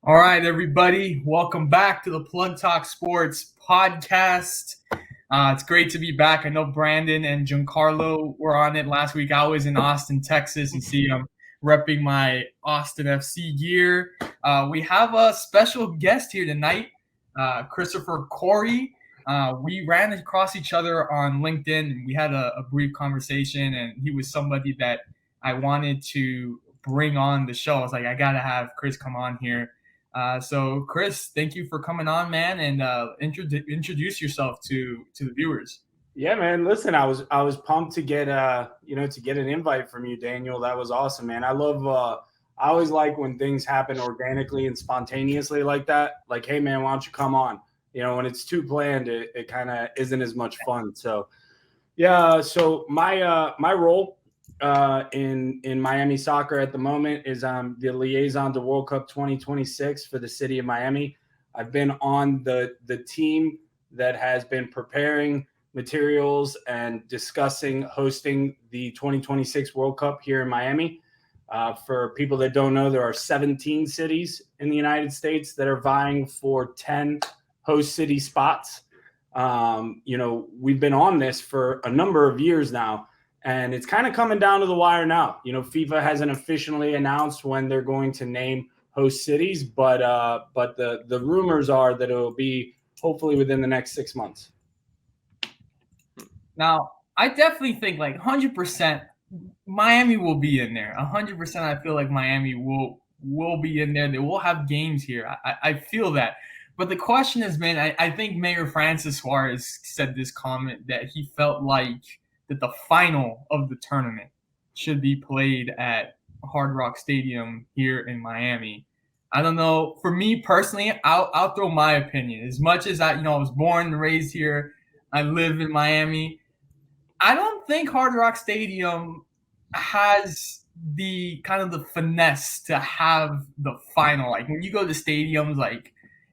All right, everybody, welcome back to the Plug Talk Sports podcast. It's great to be back. I know Brandon and Giancarlo were on it last week. I was in Austin, Texas. You see, I'm repping my Austin FC gear. We have a special guest here tonight, Christopher Corey. We ran across each other on LinkedIn, and we had a brief conversation, and he was somebody that I wanted to bring on the show. I was like, I got to have Chris come on here. So, Chris, thank you for coming on, man, and introduce yourself to the viewers. Yeah, man. Listen, I was pumped to get to get an invite from you, Daniel. That was awesome, man. I always like when things happen organically and spontaneously like that. Like, hey, man, why don't you come on? When it's too planned, it kind of isn't as much fun. So, yeah. So my role in Miami soccer at the moment is I'm the liaison to World Cup 2026 for the city of Miami. I've been on the team that has been preparing materials and hosting the 2026 World Cup here in Miami. For people that don't know, there are 17 cities in the United States that are vying for 10 host city spots. We've been on this for a number of years now, and it's kind of coming down to the wire now. FIFA hasn't officially announced when they're going to name host cities, but the rumors are that it will be hopefully within the next 6 months. Now, I definitely think 100% Miami will be in there. 100% I feel like Miami will be in there. They will have games here. I feel that. But the question has been, I think Mayor Francis Suarez said this comment that he felt like that the final of the tournament should be played at Hard Rock Stadium here in Miami. I don't know. For me personally, I'll throw my opinion. As much as I was born and raised here, I live in Miami. I don't think Hard Rock Stadium has the kind of the finesse to have the final. Like when you go to stadiums,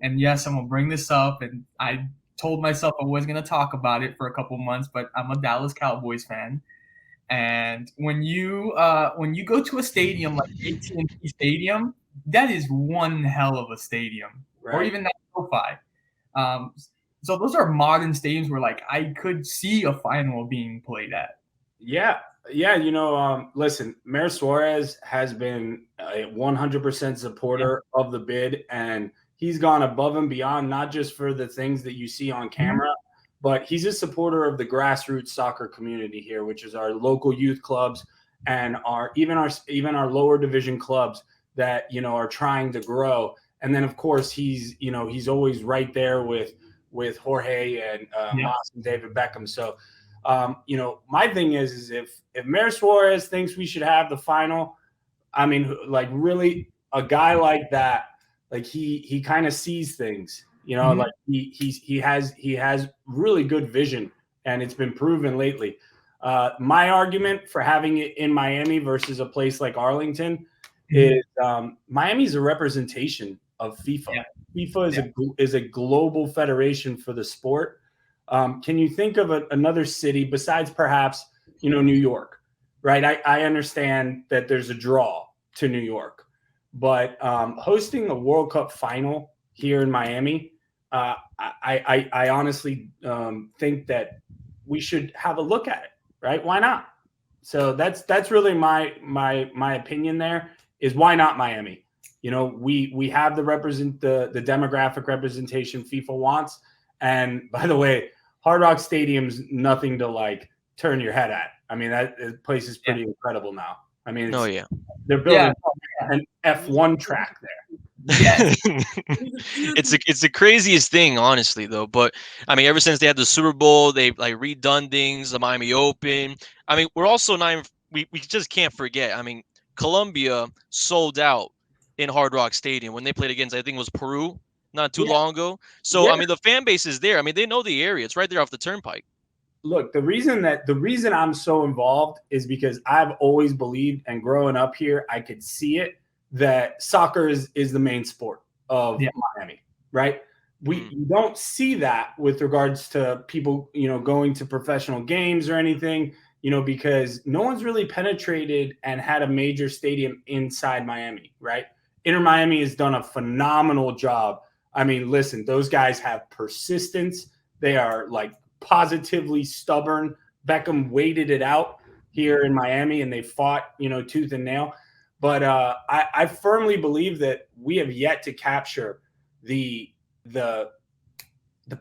and yes, I'm gonna bring this up, and I told myself I was gonna talk about it for a couple months, but I'm a Dallas Cowboys fan, and when you go to a stadium like AT&T Stadium, that is one hell of a stadium, right? Or even that SoFi. So those are modern stadiums where I could see a final being played at. Yeah. Listen, Mayor Suarez has been a 100% supporter of the bid, and he's gone above and beyond, not just for the things that you see on camera, but he's a supporter of the grassroots soccer community here, which is our local youth clubs and even our lower division clubs that, are trying to grow. And then of course he's always right there with Jorge and Moss and David Beckham. So, my thing is if Mayor Suarez thinks we should have the final, I mean, really a guy like that, he kind of sees things, he has really good vision, and it's been proven lately. My argument for having it in Miami versus a place like Arlington is Miami's a representation of FIFA. Yeah. FIFA is a global federation for the sport. Can you think of another city besides perhaps, New York, right? I understand that there's a draw to New York, but hosting the World Cup final here in Miami, I honestly think that we should have a look at it, right? Why not? So that's really my opinion there is why not Miami? We have the demographic representation FIFA wants. And by the way, Hard Rock Stadium's nothing to turn your head at. I mean, that place is pretty incredible now. I mean, they're building an F1 track there. Yeah. It's the craziest thing, honestly, though. But I mean, ever since they had the Super Bowl, they redone things, the Miami Open. I mean, we're also we just can't forget. I mean, Colombia sold out in Hard Rock Stadium when they played against, I think it was Peru, not too long ago. So I mean, the fan base is there. I mean, they know the area. It's right there off the turnpike. Look, the reason I'm so involved is because I've always believed, and growing up here, I could see it, that soccer is the main sport of Miami, right? We don't see that with regards to people, going to professional games or anything, because no one's really penetrated and had a major stadium inside Miami, right? Inter Miami has done a phenomenal job. I mean, listen, those guys have persistence. They are like positively stubborn. Beckham waited it out here in Miami, and they fought, tooth and nail. But I firmly believe that we have yet to capture the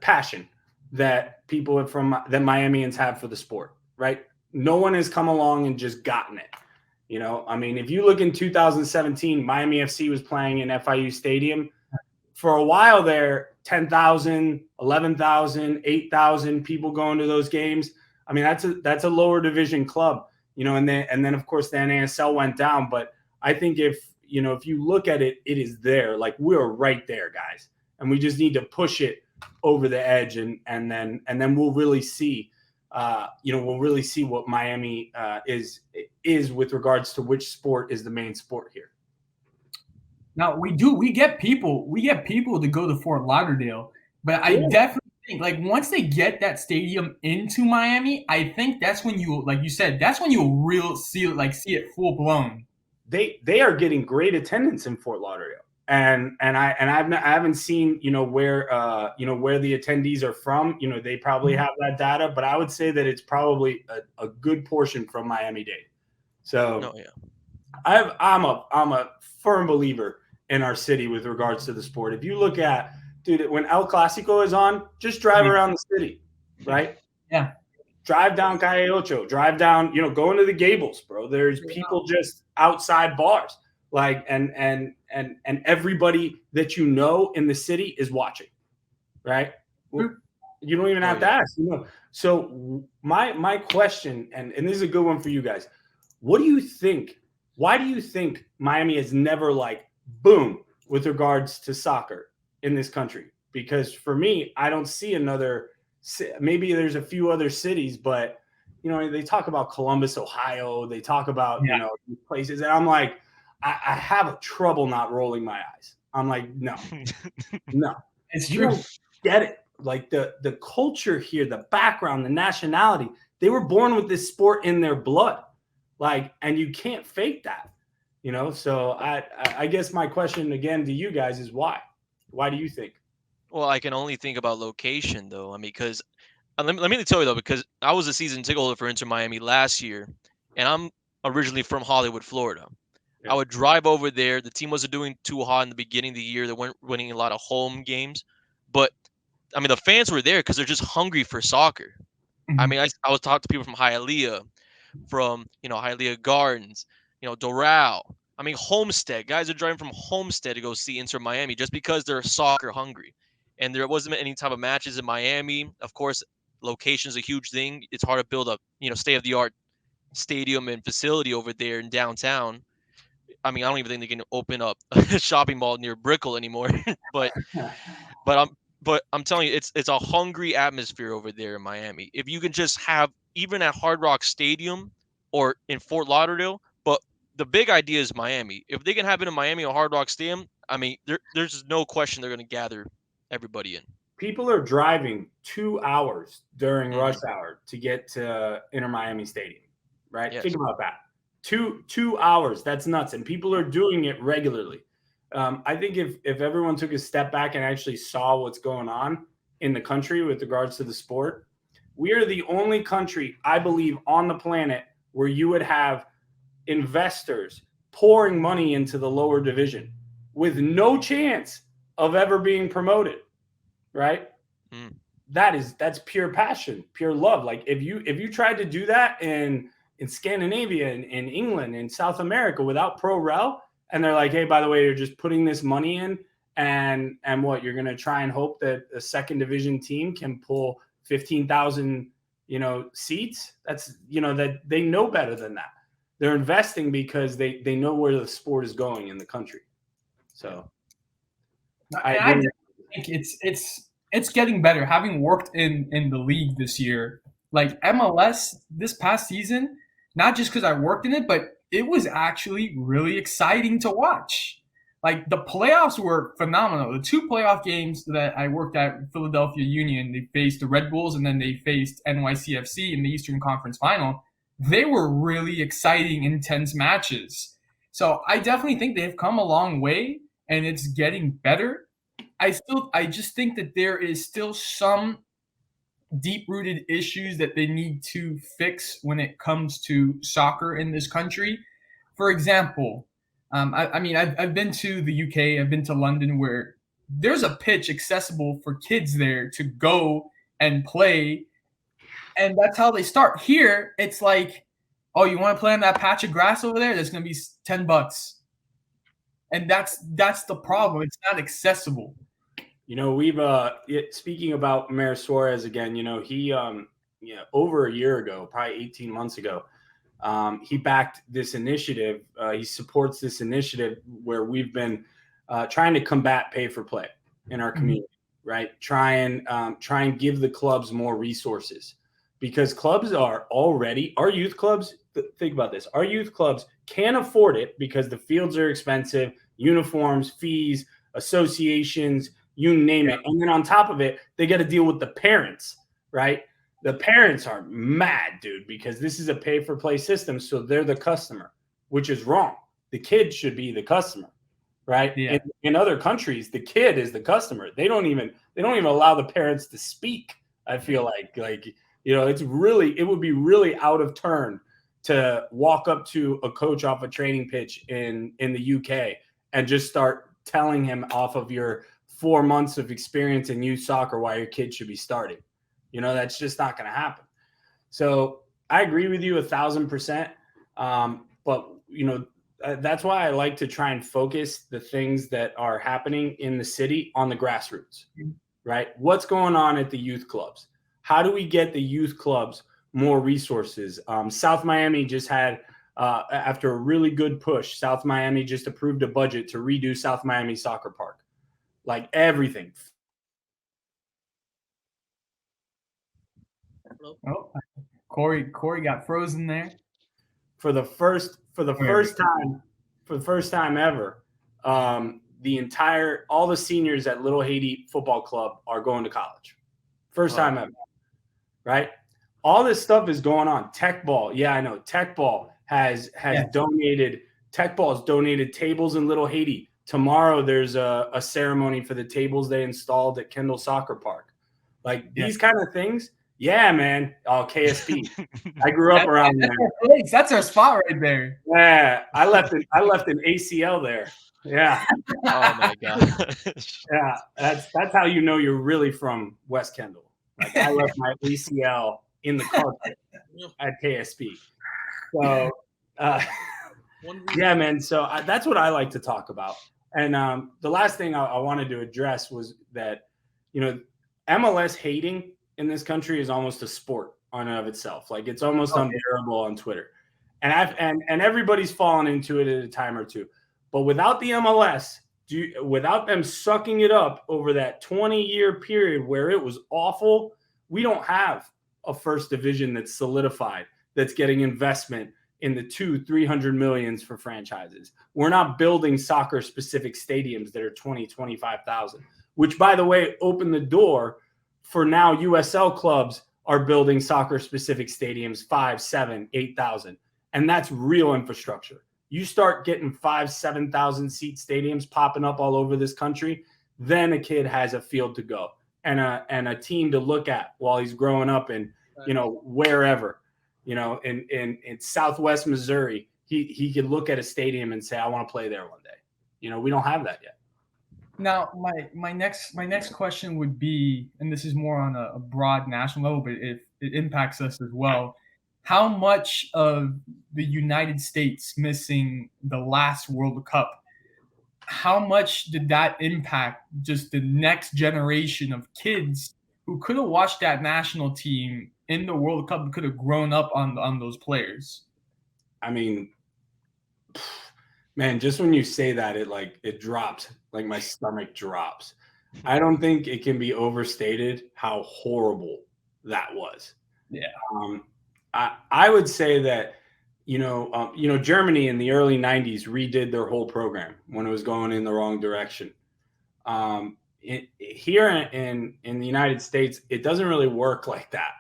passion that people that Miamians have for the sport, right? No one has come along and just gotten it. I mean, if you look in 2017, Miami FC was playing in FIU Stadium. For a while there, 10,000, 11,000, 8,000 people going to those games. I mean, that's a lower division club, and then of course the NASL went down. But I think if you look at it, it is there. Like, we're right there, guys. And we just need to push it over the edge, and then we'll really see what Miami is with regards to which sport is the main sport here. Now we get people to go to Fort Lauderdale, but I definitely think, like, once they get that stadium into Miami, I think that's when you, like you said, that's when you'll see it full blown. They are getting great attendance in Fort Lauderdale. And I haven't seen where the attendees are from. They probably have that data, but I would say that it's probably a good portion from Miami-Dade. So I'm a firm believer in our city with regards to the sport. If you look at, dude, when El Clasico is on, just drive around the city, right? Yeah. Drive down Calle Ocho, drive down, go into the Gables, bro. There's people just outside bars. Like, and everybody that in the city is watching, right? Well, you don't even have to ask, So my question, and this is a good one for you guys. What do you think? Why do you think Miami has never, like, boom with regards to soccer in this country? Because for me, I don't see another. Maybe there's a few other cities, but they talk about Columbus, Ohio. They talk about places, and I'm like, I have trouble not rolling my eyes. I'm like, no. It's you true. Don't get it. Like, the culture here, the background, the nationality, they were born with this sport in their blood. Like, and you can't fake that, So I guess my question again to you guys is why? Why do you think? Well, I can only think about location, though. I mean, because let me tell you, though, because I was a season ticket holder for Inter Miami last year, and I'm originally from Hollywood, Florida. I would drive over there. The team wasn't doing too hot in the beginning of the year. They weren't winning a lot of home games. But, I mean, the fans were there because they're just hungry for soccer. Mm-hmm. I mean, I was talking to people from Hialeah, from, Hialeah Gardens, Doral. I mean, Homestead. Guys are driving from Homestead to go see Inter Miami just because they're soccer hungry. And there wasn't any type of matches in Miami. Of course, location is a huge thing. It's hard to build a, state-of-the-art stadium and facility over there in downtown. I mean, I don't even think they can open up a shopping mall near Brickell anymore. but I'm telling you, it's a hungry atmosphere over there in Miami. If you can just have, even at Hard Rock Stadium or in Fort Lauderdale, but the big idea is Miami. If they can have it in Miami or Hard Rock Stadium, I mean, there's no question they're going to gather everybody in. People are driving 2 hours during rush hour to get to Inter Miami Stadium, right? Yes. Think about that. 2 hours. That's nuts. And people are doing it regularly. I think if everyone took a step back and actually saw what's going on in the country with regards to the sport, we are the only country, I believe, on the planet where you would have investors pouring money into the lower division with no chance of ever being promoted, right? Mm. That's pure passion, pure love. Like, if you tried to do that in Scandinavia, in England, in South America without pro rel, and they're like, hey, by the way, you're just putting this money in, and what, you're going to try and hope that a second division team can pull 15,000, seats? That's, that they know better than that. They're investing because they know where the sport is going in the country. So I think it's getting better. Having worked in the league this year, like MLS this past season, not just because I worked in it, but it was actually really exciting to watch. Like, the playoffs were phenomenal. The 2 playoff games that I worked at, Philadelphia Union, they faced the Red Bulls and then they faced NYCFC in the Eastern Conference Final. They were really exciting, intense matches. So I definitely think they've come a long way, and it's getting better. I just think that there is still some deep-rooted issues that they need to fix when it comes to soccer in this country. For example, I mean, I've been to the UK, I've been to London, where there's a pitch accessible for kids there to go and play, and that's how they start. Here, it's like, oh, you want to play on that patch of grass over there? That's going to be $10, and that's the problem. It's not accessible. You know, we've speaking about Mayor Suarez again. You know, he over a year ago, probably 18 months ago, he backed this initiative. He supports this initiative where we've been trying to combat pay for play in our community, right? Try and give the clubs more resources, because clubs are already, our youth clubs, think about this, our youth clubs can't afford it because the fields are expensive, uniforms, fees, associations, you name it. And then on top of it, they got to deal with the parents, right? The parents are mad, dude, because this is a pay for play system. So they're the customer, which is wrong. The kid should be the customer, right? Yeah. In other countries, the kid is the customer. They don't even allow the parents to speak. I feel like, you know, it would be really out of turn to walk up to a coach off a training pitch in the UK and just start telling him off of your 4 months of experience in youth soccer why your kid should be starting. You know, that's just not going to happen. So I agree with you 1,000%. But, you know, that's why I like to try and focus the things that are happening in the city on the grassroots, right? What's going on at the youth clubs? How do we get the youth clubs more resources? South Miami just had, after a really good push, South Miami just approved a budget to redo South Miami Soccer Park. Like everything. Oh, Corey got frozen there. For the first time ever, all the seniors at Little Haiti Football Club are going to college. First time ever, right? All this stuff is going on. Tech Ball, yeah, I know. Tech Ball has donated. Tech Ball has donated tables in Little Haiti. Tomorrow, there's a ceremony for the tables they installed at Kendall Soccer Park. Like these kind of things. Yeah, man. Oh, KSP. I grew up around there. That's our spot right there. Yeah, I left an ACL there. Yeah. Oh my god. Yeah, that's how you know you're really from West Kendall. Like I left my ACL in the carpet at KSP. So, yeah, man. So that's what I like to talk about. And the last thing I wanted to address was that, you know, MLS hating in this country is almost a sport on and of itself. Like it's almost unbearable on Twitter, and everybody's fallen into it at a time or two. But without the MLS, without them sucking it up over that 20-year period where it was awful, we don't have a first division that's solidified, that's getting investment in the 200-300 millions for franchises. We're not building soccer specific stadiums that are 20,000-25,000, which by the way, opened the door for now USL clubs are building soccer specific stadiums, 5, 7, 8,000. And that's real infrastructure. You start getting 5,000-7,000 seat stadiums popping up all over this country, then a kid has a field to go and a team to look at while he's growing up in, you know, wherever. You know, in Southwest Missouri, he could look at a stadium and say, I want to play there one day. You know, we don't have that yet. Now, my next question would be, and this is more on a broad national level, but it impacts us as well. How much of the United States missing the last World Cup, how much did that impact just the next generation of kids who could have watched that national team in the World Cup and could have grown up on those players? I mean, man, just when you say that, it drops, like my stomach drops. I don't think it can be overstated how horrible that was. Yeah. I would say that, Germany in the early 90s redid their whole program when it was going in the wrong direction. Here in the United States, it doesn't really work like that,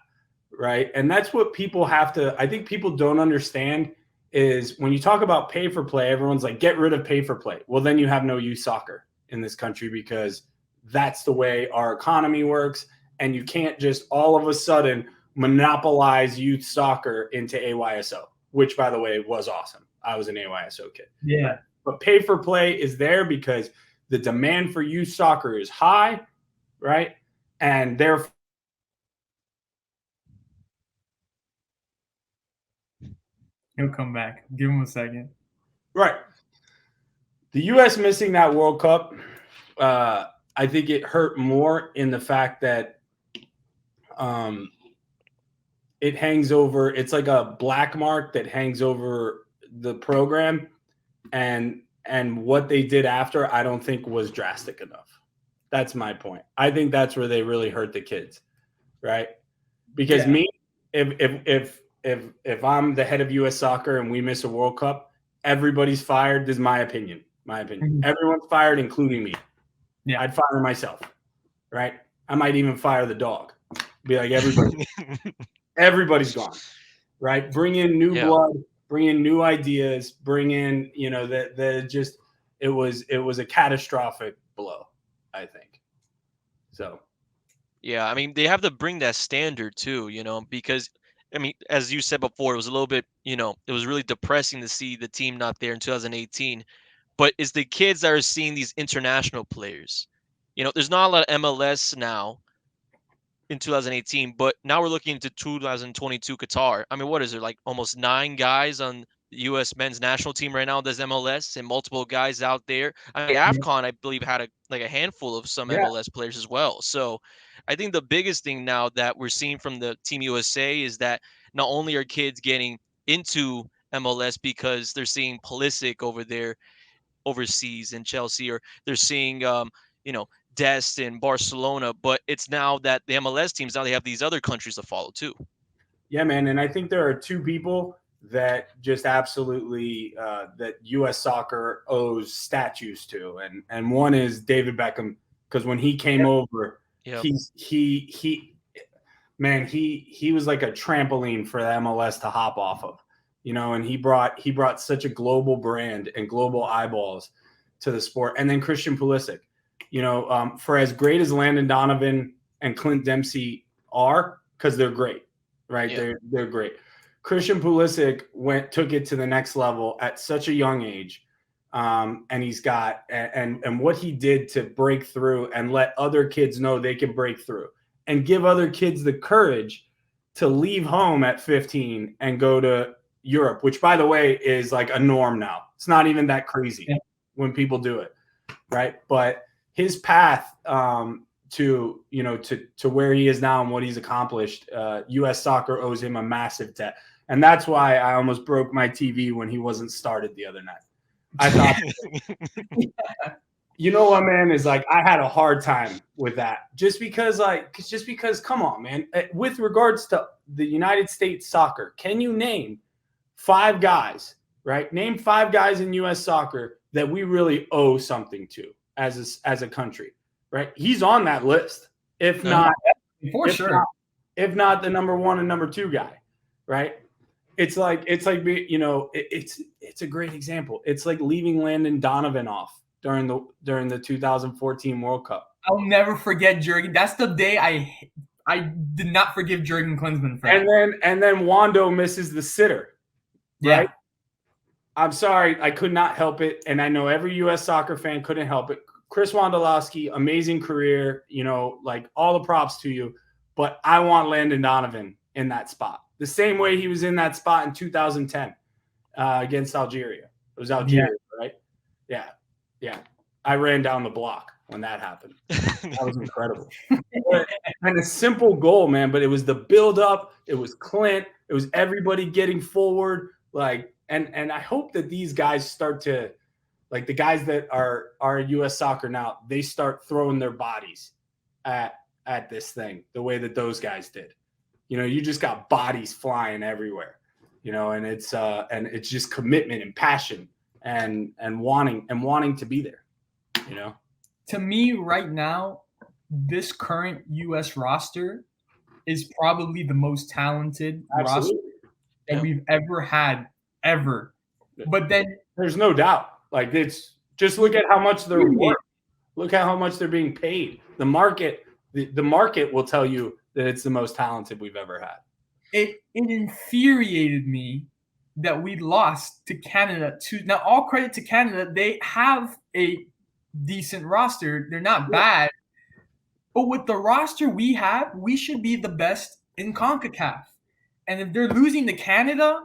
right? And that's what people have to – I think people don't understand is when you talk about pay for play, everyone's like, get rid of pay for play. Well, then you have no youth soccer in this country because that's the way our economy works. And you can't just all of a sudden monopolize youth soccer into AYSO, which, by the way, was awesome. I was an AYSO kid. Yeah. But pay for play is there because the demand for youth soccer is high, right? And therefore, he'll come back. Give him a second. Right. The U.S. missing that World Cup, I think it hurt more in the fact that it hangs over. It's like a black mark that hangs over the program, and what they did after, I don't think was drastic enough. That's my point. I think that's where they really hurt the kids, right? Because me, if I'm the head of U.S. Soccer and we miss a World Cup, everybody's fired. This is my opinion. Everyone's fired, including me. Yeah. I'd fire myself, right? I might even fire the dog. Be like, everybody's gone, right? Bring in new blood, bring in new ideas, bring in, it was a catastrophic blow, I think. So. Yeah, I mean, they have to bring that standard too, because, I mean, as you said before, it was a little bit, it was really depressing to see the team not there in 2018. But it's the kids that are seeing these international players. There's not a lot of MLS now in 2018, but now we're looking into 2022 Qatar. I mean, what is there, like almost 9 guys on the U.S. men's national team right now that's MLS, and multiple guys out there. I mean, AFCON, I believe, had a handful of some MLS players as well. So I think the biggest thing now that we're seeing from the Team USA is that not only are kids getting into MLS because they're seeing Pulisic over there overseas in Chelsea, or they're seeing Dest in Barcelona, but it's now that the MLS teams, now they have these other countries to follow too. Yeah, man. And I think there are 2 people that just absolutely that U.S. soccer owes statues to. And one is David Beckham, because when he came over, he was like a trampoline for the MLS to hop off of. And he brought such a global brand and global eyeballs to the sport. And then Christian Pulisic, for as great as Landon Donovan and Clint Dempsey are, because they're great, right? Yeah. They're great. Christian Pulisic took it to the next level at such a young age. And he's got and what he did to break through and let other kids know they can break through and give other kids the courage to leave home at 15 and go to Europe, which, by the way, is like a norm now. It's not even that crazy when people do it, right? But his path to where he is now and what he's accomplished, U.S. soccer owes him a massive debt. And that's why I almost broke my TV when he wasn't started the other night. I thought, you know what, man, is like, I had a hard time with that just because, come on, man, with regards to the United States soccer, can you name 5 guys, right? Name 5 guys in U.S. soccer that we really owe something to as a country, right? He's on that list. If not the number 1 and number 2 guy, right? It's like it's a great example. It's like leaving Landon Donovan off during the 2014 World Cup. I'll never forget Jurgen. That's the day I did not forgive Jurgen Klinsmann for that. And then Wando misses the sitter. Right? Yeah. I'm sorry, I could not help it, and I know every U.S. soccer fan couldn't help it. Chris Wondolowski, amazing career, like all the props to you, but I want Landon Donovan in that spot. The same way he was in that spot in 2010 against Algeria. It was Algeria, right? Yeah. Yeah. I ran down the block when that happened. That was incredible. And a simple goal, man, but it was the build-up. It was Clint. It was everybody getting forward. And I hope that these guys start to, like the guys that are U.S. soccer now, they start throwing their bodies at this thing the way that those guys did. You just got bodies flying everywhere, and it's just commitment and passion and wanting to be there, To me right now, this current U.S. roster is probably the most talented roster that we've ever had ever. But then there's no doubt. Like, it's just look at how much they're worth. Look at how much they're being paid. The market will tell you that it's the most talented we've ever had. It infuriated me that we lost to Canada. Now, all credit to Canada. They have a decent roster. They're not bad. But with the roster we have, we should be the best in CONCACAF. And if they're losing to Canada,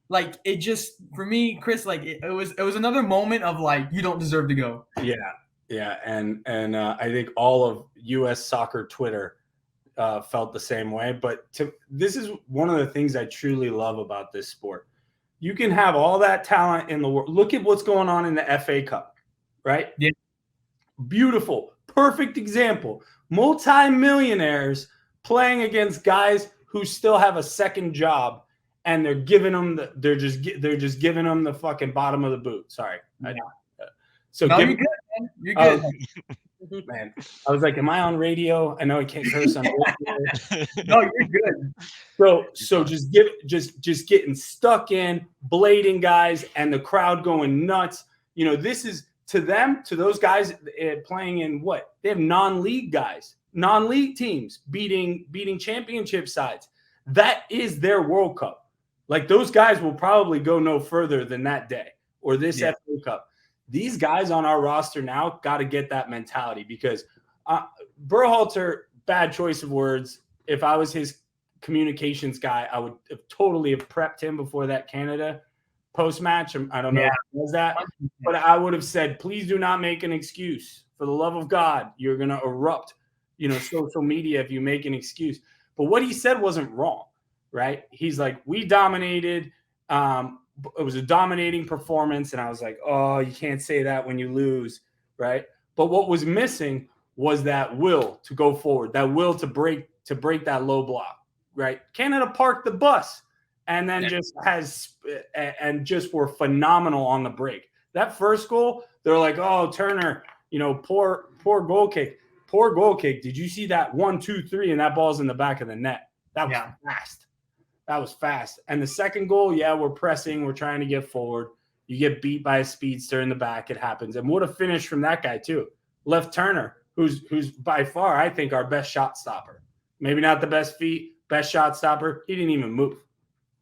like, it just, for me, Chris, like, it was another moment of like, you don't deserve to go. Yeah, and I think all of U.S. soccer Twitter felt the same way. But this is one of the things I truly love about this sport. You can have all that talent in the world. Look at what's going on in the FA Cup, right? Yeah. Beautiful, perfect example. Multi-millionaires playing against guys who still have a second job, and they're giving them they're just giving them the fucking bottom of the boot. Sorry. Yeah. So no, you're good, man. You're good. Man, I was like, am I on radio? I know I can't curse on radio. No, you're good. So just getting stuck in, blading guys, and the crowd going nuts. You know, this is to those guys playing in what? They have non-league guys, non-league teams beating championship sides. That is their World Cup. Like, those guys will probably go no further than that day or this FA Cup. These guys on our roster now got to get that mentality, because Berhalter, bad choice of words. If I was his communications guy, I would have totally prepped him before that Canada post-match. I don't know if he was that, but I would have said, please do not make an excuse. For the love of God, you're going to erupt, social media if you make an excuse. But what he said wasn't wrong, right? He's like, we dominated. It was a dominating performance. And I was like, oh, you can't say that when you lose, right? But what was missing was that will to go forward, that will to break that low block, right? Canada parked the bus and then just were phenomenal on the break. That first goal, they're like, oh, Turner, poor goal kick. Poor goal kick. Did you see that 1, 2, 3, and that ball's in the back of the net? That was fast. That was fast. And the second goal, we're pressing. We're trying to get forward. You get beat by a speedster in the back. It happens. And what a finish from that guy, too. Left Turner, who's by far, I think, our best shot stopper. Maybe not the best feet, best shot stopper. He didn't even move.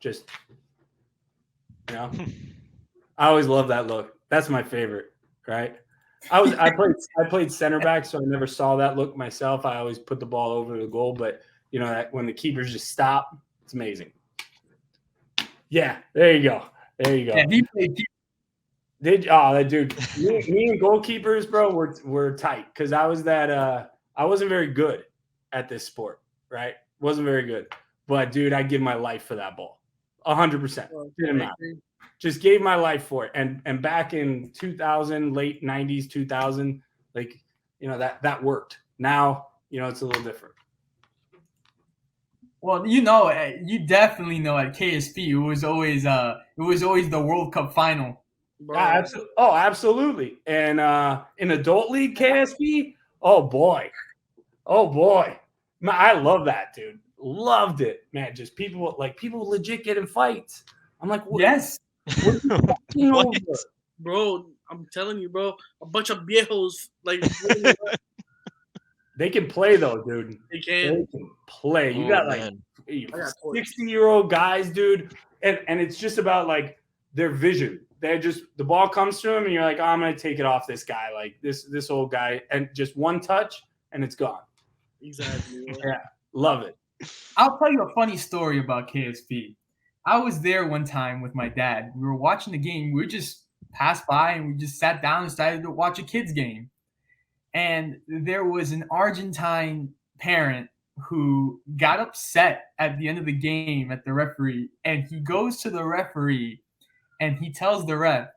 Just, I always love that look. That's my favorite, right? I played center back, so I never saw that look myself. I always put the ball over the goal, but that when the keepers just stop, it's amazing. Yeah, there you go. Yeah, he played. That dude. Me and goalkeepers, bro, were tight, because I was I wasn't very good at this sport, right? Wasn't very good, but dude, I'd give my life for that ball, 100%. Didn't matter. Just gave my life for it. And back in 2000, late 90s, 2000, like, that worked. Now, it's a little different. Well, you definitely know at KSP it was always the World Cup final. Absolutely. And in adult league KSP, oh boy. Man, I love that, dude. Loved it, man. Just people legit get in fights. I'm like, what? Yes. Bro, I'm telling you, bro, a bunch of viejos, like, they can play though, dude. They can play. You got 60-year-old guys, dude, and it's just about like their vision. The ball comes to them, and you're like, oh, I'm gonna take it off this guy, like this old guy, and just one touch, and it's gone. Exactly. Yeah, love it. I'll tell you a funny story about KSP. I was there one time with my dad. We were watching the game. We just passed by and we just sat down and decided to watch a kids game. And there was an Argentine parent who got upset at the end of the game at the referee. And he goes to the referee and he tells the ref,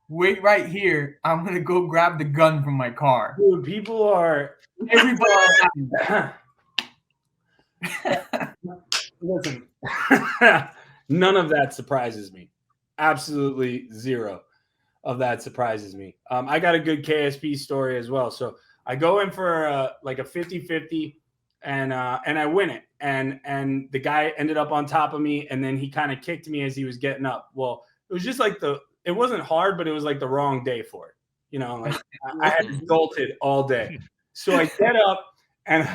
wait right here. I'm going to go grab the gun from my car. Dude, everybody. Listen. None of that surprises me. Absolutely zero of that surprises me. I got a good KSP story as well. So I go in for a 50-50 and I win it. And the guy ended up on top of me, and then he kind of kicked me as he was getting up. Well, was just like it wasn't hard, but it was like the wrong day for it. You know, like I had adulted all day. So I get up and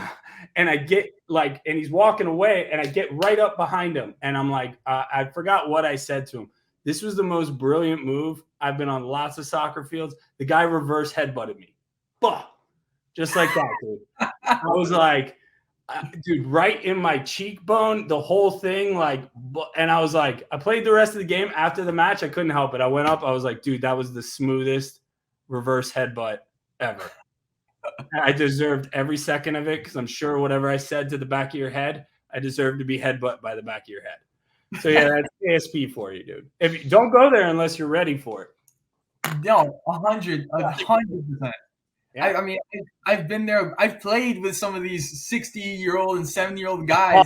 I get like, and he's walking away and I get right up behind him. And I'm like, I forgot what I said to him. This was the most brilliant move. I've been on lots of soccer fields. The guy reverse headbutted me. Bah! Just like that, dude. I was like, dude, right in my cheekbone, the whole thing, like, and I was like, I played the rest of the game. After the match, I couldn't help it. I went up. I was like, dude, that was the smoothest reverse headbutt ever. I deserved every second of it because I'm sure whatever I said to the back of your head, I deserve to be headbutt by the back of your head. So yeah, that's ASP for you, dude. If you don't go there unless you're ready for it. No, 100%. Yeah. I mean, I've been there. I've played with some of these 60-year-old and 70-year-old guys.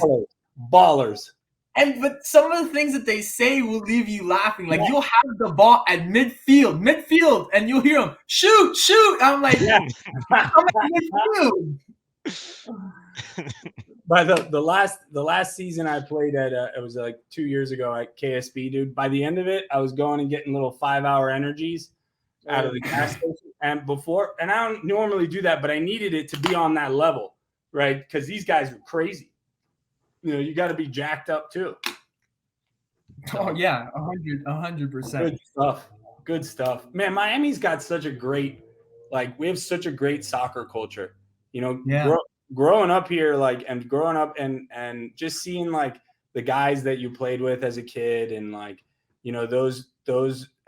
Ballers. But some of the things that they say will leave you laughing. Like, you'll have the ball at midfield, and you'll hear them, shoot. I'm like, I'm at midfield. By the last season I played at, it was like 2 years ago at KSB, dude. By the end of it, I was going and getting little 5-hour energies out of the gas station. And I don't normally do that, but I needed it to be on that level, right? Because these guys are crazy. You know, you got to be jacked up too. Oh yeah, 100%. Good stuff, man. Miami's got such a great, we have such a great soccer culture. You know, growing up here, and just seeing like the guys that you played with as a kid, and like, you know, those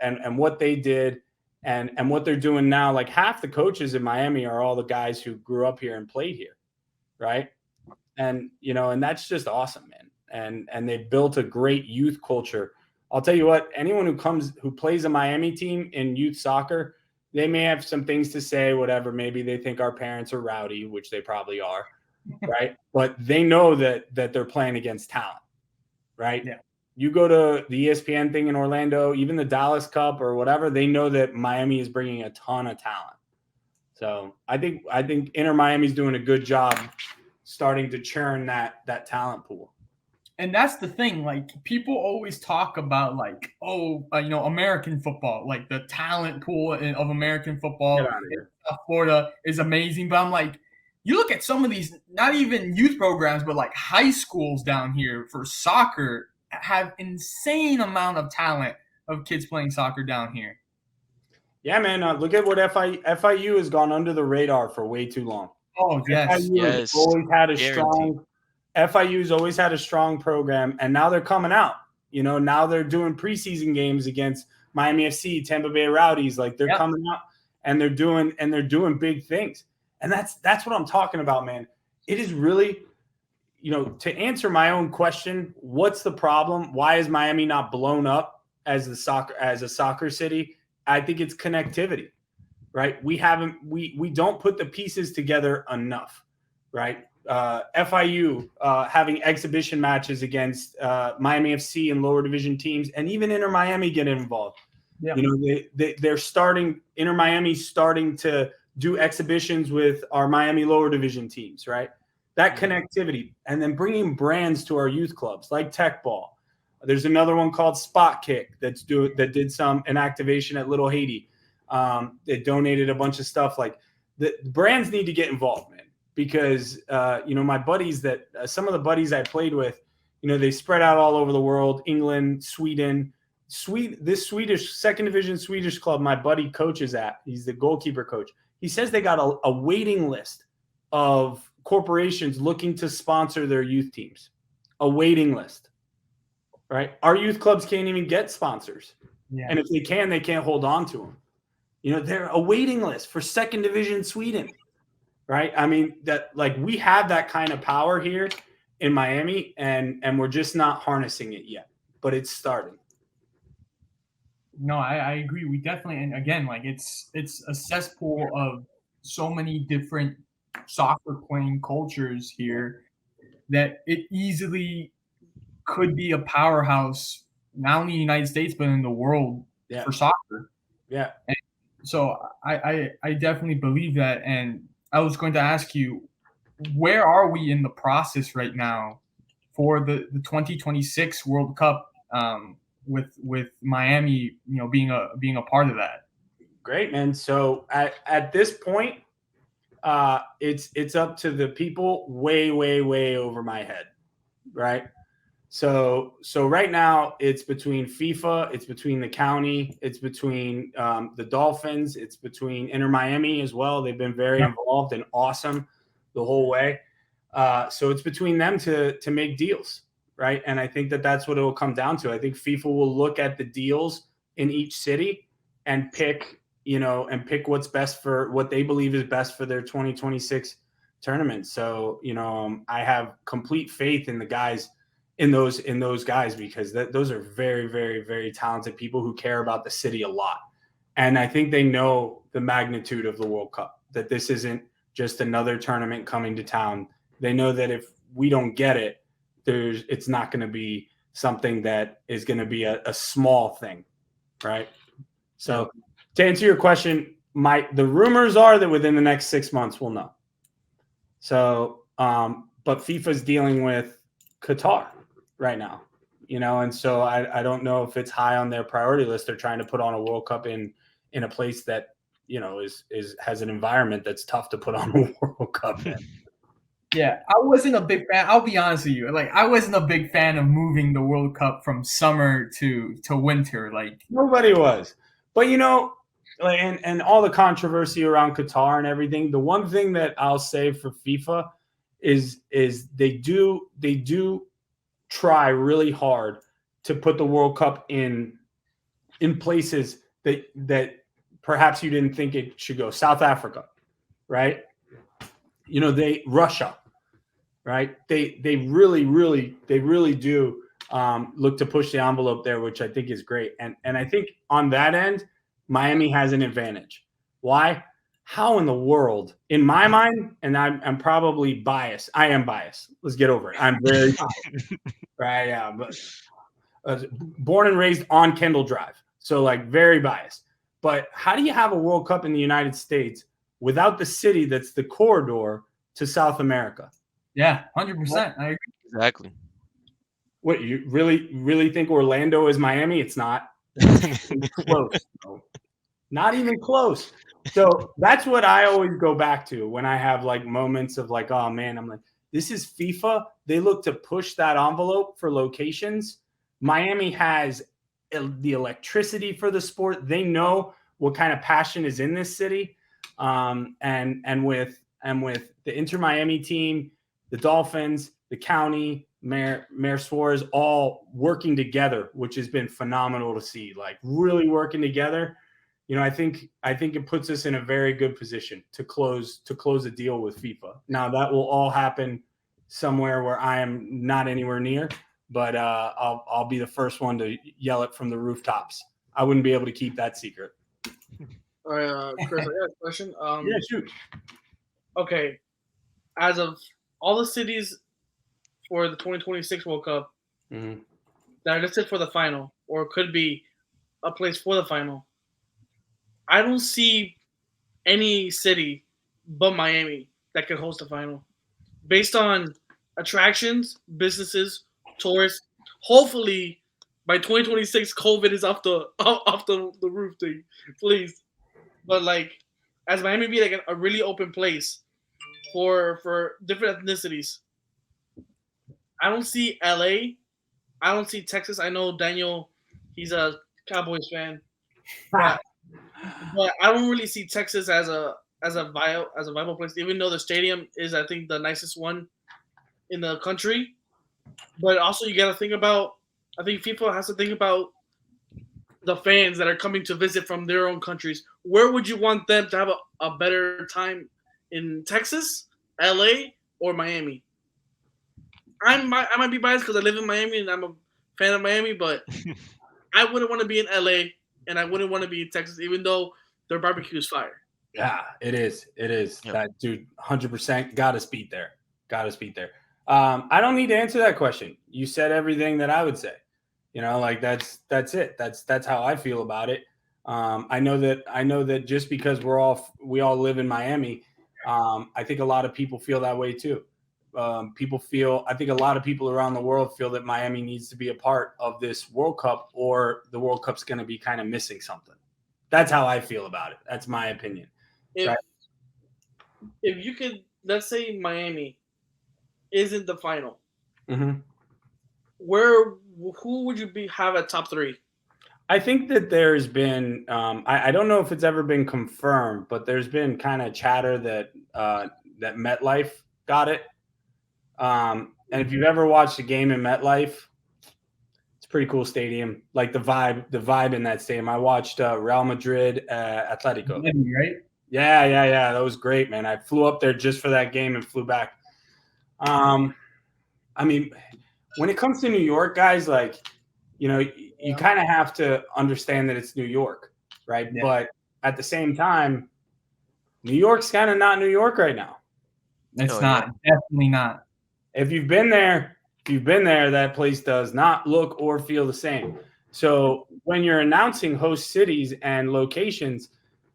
and what they did. And what they're doing now, like half the coaches in Miami are all the guys who grew up here and played here, right? And, you know, and that's just awesome, man. And they built a great youth culture. I'll tell you what, anyone who plays a Miami team in youth soccer, they may have some things to say, whatever. Maybe they think our parents are rowdy, which they probably are, right? But they know that they're playing against talent, right? Yeah. You go to the ESPN thing in Orlando, even the Dallas Cup or whatever, they know that Miami is bringing a ton of talent. So I think Inter Miami's doing a good job starting to churn that talent pool. And that's the thing. Like, people always talk about like, American football, like the talent pool of American football in Florida is amazing. But I'm like, you look at some of these, not even youth programs, but like high schools down here for soccer have insane amount of talent of kids playing soccer down here. Yeah, man. Look at what FIU has gone under the radar for way too long. Oh, yes. FIU's always had a strong program, and now they're coming out. You know, now they're doing preseason games against Miami FC, Tampa Bay Rowdies. Like, they're coming out and they're doing big things. And that's what I'm talking about, man. It is really, you know, to answer my own question, what's the problem? Why is Miami not blown up as a soccer city? I think it's connectivity, right? We don't put the pieces together enough, right? FIU having exhibition matches against Miami FC and lower division teams, and even Inter Miami get involved. Yeah. You know, they're starting, Inter Miami's starting to do exhibitions with our Miami lower division teams, right? That connectivity, and then bringing brands to our youth clubs like Tech Ball. There's another one called Spot Kick that did an activation at Little Haiti. They donated a bunch of stuff. Like, the brands need to get involved, man, because you know, my buddies some of the buddies I played with, you know, they spread out all over the world, England, Sweden. This Swedish second division Swedish club my buddy coaches at, he's the goalkeeper coach. He says they got a waiting list of corporations looking to sponsor their youth teams. A waiting list, right? Our youth clubs can't even get sponsors. Yeah. And if they can't hold on to them. You know, they're a waiting list for second division Sweden, right? I mean, we have that kind of power here in Miami, and we're just not harnessing it yet, but it's starting. No, I agree. We definitely, and again, like, it's a cesspool of so many different soccer playing cultures here that it easily could be a powerhouse, not only in the United States, but in the world for soccer. Yeah. And so I definitely believe that. And I was going to ask you, where are we in the process right now for the 2026 World Cup? with Miami, being a part of that. Great, man. So at this point, it's up to the people way, way, way over my head, right? So right now it's between FIFA, it's between the county, it's between the Dolphins, it's between Inter Miami as well. They've been very involved and awesome the whole way. So it's between them to make deals, right? And I think that's what it will come down to. I think FIFA will look at the deals in each city and pick what's best for what they believe is best for their 2026 tournament. So I have complete faith in the guys. In those guys, because those are very, very, very talented people who care about the city a lot. And I think they know the magnitude of the World Cup, that this isn't just another tournament coming to town. They know that if we don't get it, it's not going to be something that is going to be a small thing, right? So to answer your question, the rumors are that within the next 6 months we'll know. So, but FIFA's dealing with Qatar right now, and so I don't know if it's high on their priority list. They're trying to put on a World Cup in a place that has an environment that's tough to put on a World Cup in. Yeah, I wasn't a big fan. I'll be honest with you. Like, I wasn't a big fan of moving the World Cup from summer to winter. Like, nobody was, but and all the controversy around Qatar and everything. The one thing that I'll say for FIFA is they do try really hard to put the World Cup in places that perhaps you didn't think it should go. South Africa, right? Russia, right? They really do look to push the envelope there, which I think is great. And I think on that end, Miami has an advantage. Why? How in the world, in my mind, and I'm probably biased. I am biased. Let's get over it. I'm very biased. Right? Yeah, but born and raised on Kendall Drive, so like very biased. But how do you have a World Cup in the United States without the city that's the corridor to South America? Yeah, 100%. I agree. Exactly. What, you really think Orlando is Miami? It's not. Close. No. Not even close. So that's what I always go back to when I have like moments of like, oh man, I'm like, this is FIFA. They look to push that envelope for locations. Miami has the electricity for the sport. They know what kind of passion is in this city. And with the Inter Miami team, the Dolphins, the county, Mayor Suarez, all working together, which has been phenomenal to see, like really working together. I think it puts us in a very good position to close a deal with FIFA. Now that will all happen somewhere where I am not anywhere near, but I'll be the first one to yell it from the rooftops. I wouldn't be able to keep that secret. All right, Chris, I got a question. Yeah, shoot. Okay, as of all the cities for the 2026 World Cup that are listed for the final, or could be a place for the final, I don't see any city but Miami that could host the final. Based on attractions, businesses, tourists, hopefully by 2026 COVID is off the roof thing, please. But like, as Miami be like a really open place for different ethnicities, I don't see LA. I don't see Texas. I know Daniel, he's a Cowboys fan, but I don't really see Texas as a viable place. Even though the stadium is, I think, the nicest one in the country, but also you got to think about. I think FIFA has to think about the fans that are coming to visit from their own countries. Where would you want them to have a better time, in Texas, LA, or Miami? I might be biased because I live in Miami and I'm a fan of Miami, but I wouldn't want to be in LA and I wouldn't want to be in Texas, even though their barbecue is fire. Yeah, it is. It is. Yep. That dude, 100% got us beat there. I don't need to answer that question. You said everything that I would say. Like that's it. That's how I feel about it. I know that just because we all live in Miami, I think a lot of people feel that way too. people feel, I think a lot of people around the world feel that Miami needs to be a part of this World Cup, or the World Cup's going to be kind of missing something. That's how I feel about it. That's my opinion. If you could, let's say Miami isn't the final, who would you have at top 3? I think that there's been, I don't know if it's ever been confirmed, but there's been kind of chatter that that MetLife got it. And if you've ever watched a game in MetLife, it's a pretty cool stadium. Like the vibe in that stadium. I watched Real Madrid Atletico. Right? Yeah. That was great, man. I flew up there just for that game and flew back. I mean, when it comes to New York, guys, like, you know, you kind of have to understand that it's New York, right? Yeah. But at the same time, New York's kind of not New York right now. It's not. Definitely not. If you've been there, that place does not look or feel the same. So when you're announcing host cities and locations,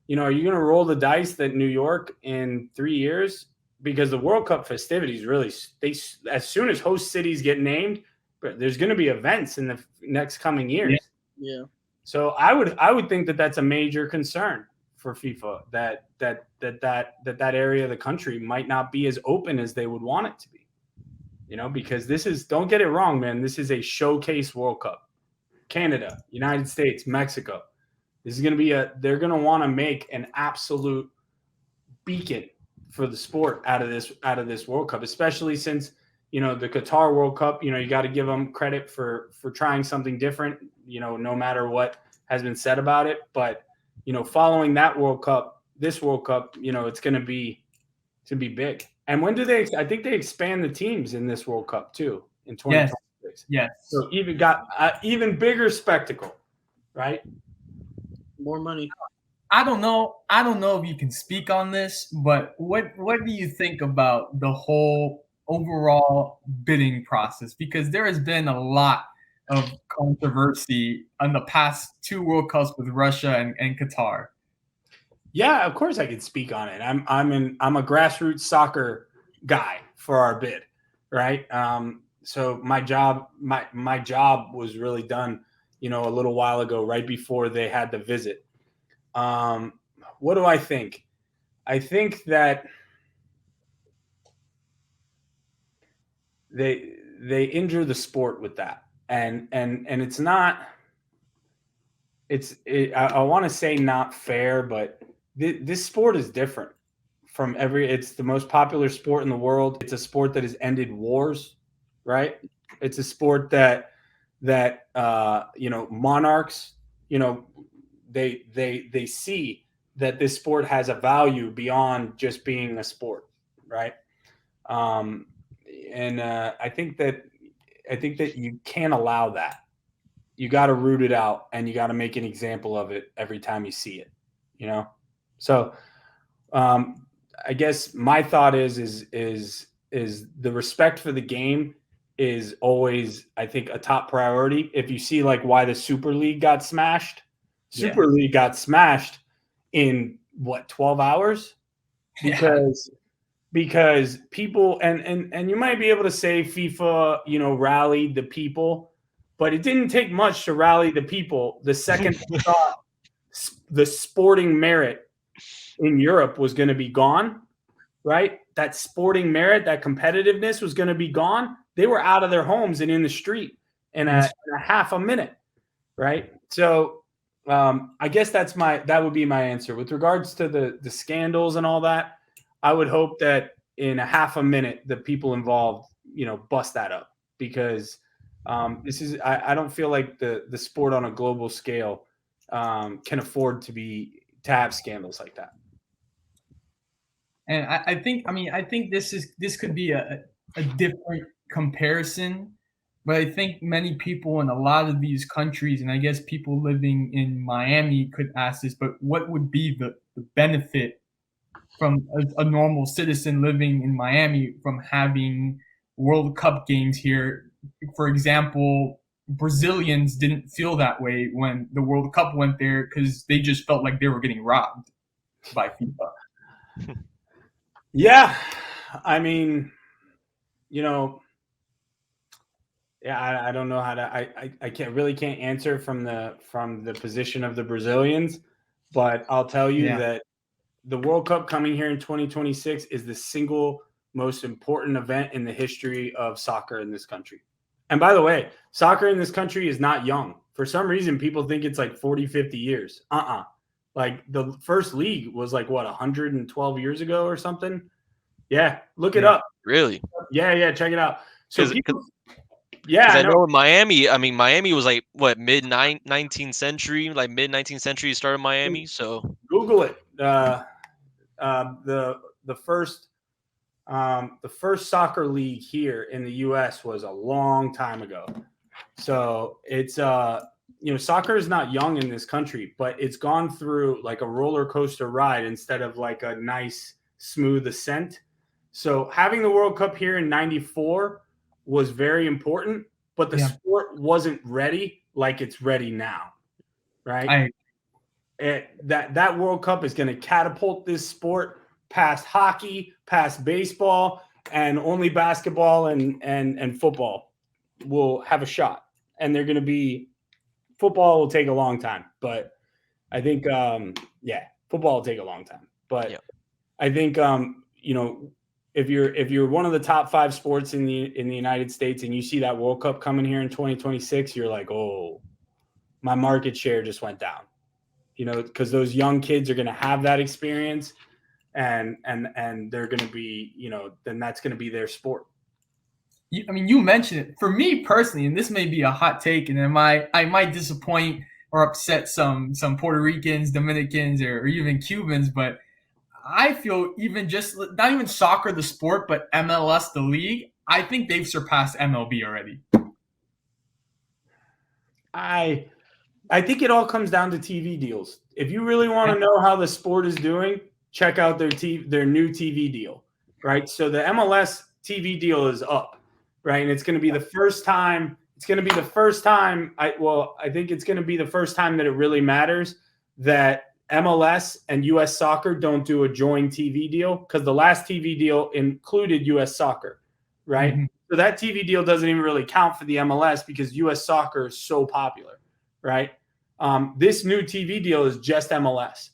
you know, are you going to roll the dice that New York in 3 years? Because the World Cup festivities really, as soon as host cities get named, there's going to be events in the next coming years. Yeah. So I would think that that's a major concern for FIFA, that area of the country might not be as open as they would want it to be. You know, because this is, don't get it wrong, man, this is a showcase World Cup. Canada, United States, Mexico. This is going to be they're going to want to make an absolute beacon for the sport out of this World Cup, especially since, you know, the Qatar World Cup, you know, you got to give them credit for trying something different, you know, no matter what has been said about it. But, you know, following that World Cup, this World Cup, you know, it's going to be big. And when do I think they expand the teams in this World Cup too, in 2026. Yes. So even bigger spectacle, right? More money. I don't know if you can speak on this, but what do you think about the whole overall bidding process? Because there has been a lot of controversy on the past 2 World Cups with Russia and Qatar. Yeah, of course I can speak on it. I'm a grassroots soccer guy for our bid, right? So my job was really done, you know, a little while ago, right before they had the visit. What do I think? I think that they injure the sport with that, and it's not. I want to say not fair, but this sport is different from it's the most popular sport in the world. It's a sport that has ended wars, right? It's a sport that you know, monarchs, you know, they see that this sport has a value beyond just being a sport, right? And I think that you can't allow that. You got to root it out, and you got to make an example of it every time you see it, you know? So I guess my thought is the respect for the game is always, I think, a top priority. If you see like why the Super League got smashed, League got smashed in what, 12 hours? Because people, and you might be able to say FIFA, you know, rallied the people, but it didn't take much to rally the people. The second they thought the sporting merit in Europe was going to be gone, right? That sporting merit, that competitiveness was going to be gone. They were out of their homes and in the street in a half a minute, right? So I guess that would be my answer. With regards to the scandals and all that, I would hope that in a half a minute, the people involved, you know, bust that up, because I don't feel like the sport on a global scale can afford to have scandals like that. And I think this could be a different comparison, but I think many people in a lot of these countries, and I guess people living in Miami could ask this, but what would be the benefit from a normal citizen living in Miami from having World Cup games here? For example, Brazilians didn't feel that way when the World Cup went there because they just felt like they were getting robbed by FIFA. Yeah, I mean, you know, yeah, I don't know how to. I can't answer from the position of the Brazilians, but I'll tell you that the World Cup coming here in 2026 is the single most important event in the history of soccer in this country. And by the way, soccer in this country is not young. For some reason, people think it's like 40, 50 years. Like the first league was like, what, 112 years ago or something? Yeah, look it up. Really? Yeah, check it out. So people, because I know in Miami, I mean, Miami was like what, mid 19th century, like mid 19th century started Miami. So Google it. The first soccer league here in the U.S. was a long time ago. So it's soccer is not young in this country, but it's gone through like a roller coaster ride instead of like a nice smooth ascent. So having the World Cup here in '94 was very important, but the sport wasn't ready like it's ready now, right? That World Cup is going to catapult this sport past hockey, past baseball, and only basketball and football will have a shot. And they're going to be – football will take a long time. But I think football will take a long time. But I think if you're one of the top 5 sports in the United States and you see that World Cup coming here in 2026, you're like, oh, my market share just went down. Because those young kids are going to have that experience, and they're going to be, then that's going to be their sport. I mean, you mentioned it. For me personally, and this may be a hot take, and I might disappoint or upset some Puerto Ricans, Dominicans, or even Cubans, but I feel even just not even soccer the sport, but MLS the league, I think they've surpassed MLB already. I think it all comes down to TV deals. If you really want to know how the sport is doing, check out their new TV deal, right? So the MLS TV deal is up, right? And it's going to be the first time. It's going to be the first time. I think it's going to be the first time that it really matters that MLS and U.S. Soccer don't do a joint TV deal, because the last TV deal included U.S. Soccer, right? Mm-hmm. So that TV deal doesn't even really count for the MLS because U.S. Soccer is so popular, right? This new TV deal is just MLS.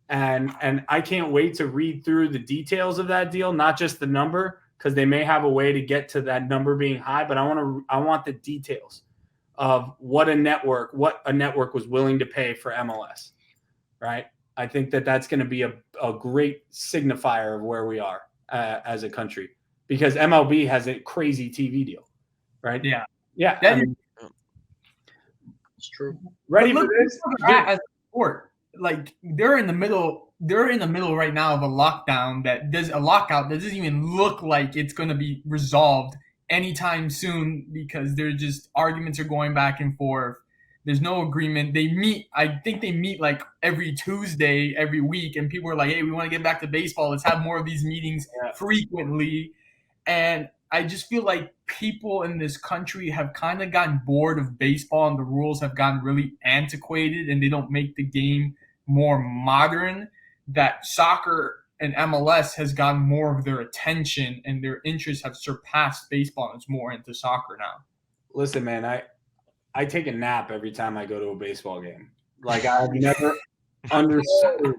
And I can't wait to read through the details of that deal, not just the number, because they may have a way to get to that number being high, but I want the details of what a network was willing to pay for MLS, right? I think that's going to be a great signifier of where we are as a country, because MLB has a crazy TV deal, right? Yeah. It's true. Ready for this? As a sport, like they're in the middle right now of a lockout that doesn't even look like it's going to be resolved anytime soon, because they're just arguments are going back and forth. There's no agreement. I think they meet like every Tuesday, every week, and people are like, hey, we want to get back to baseball. Let's have more of these meetings frequently. And I just feel like people in this country have kind of gotten bored of baseball, and the rules have gotten really antiquated, and they don't make the game more modern. That soccer and MLS has gotten more of their attention, and their interests have surpassed baseball, and it's more into soccer now. Listen, man, I take a nap every time I go to a baseball game. Like, I have never understood.